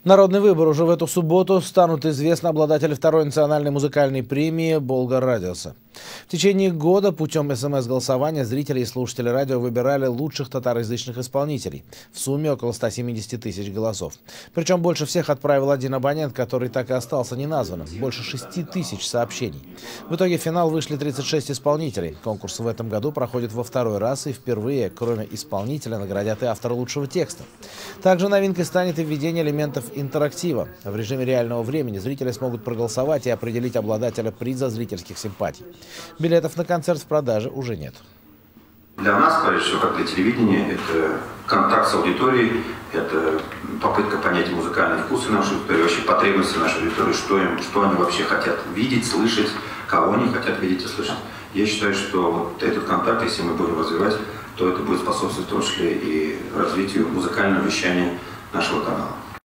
Народный выбор. Уже в эту субботу станут известны обладатели второй национальной музыкальной премии «Болгар Радиоса». В течение года путем СМС-голосования зрители и слушатели радио выбирали лучших татароязычных исполнителей. В сумме около 170 тысяч голосов. Причем больше всех отправил один абонент, который так и остался неназванным. Больше 6 тысяч сообщений. В итоге в финал вышли 36 исполнителей. Конкурс в этом году проходит во второй раз, и впервые, кроме исполнителя, наградят и автора лучшего текста. Также новинкой станет и введение элементов интерактива. В режиме реального времени зрители смогут проголосовать и определить обладателя приза зрительских симпатий. Билетов на концерт в продаже уже нет. Для нас, прежде всего, как для телевидения, это контакт с аудиторией, это попытка понять музыкальные вкусы нашей аудитории, вообще потребности нашей аудитории, что они вообще хотят видеть, слышать, кого они хотят видеть и слышать. Я считаю, что вот этот контакт, если мы будем развивать, то это будет способствовать в том числе и развитию музыкального вещания нашего канала.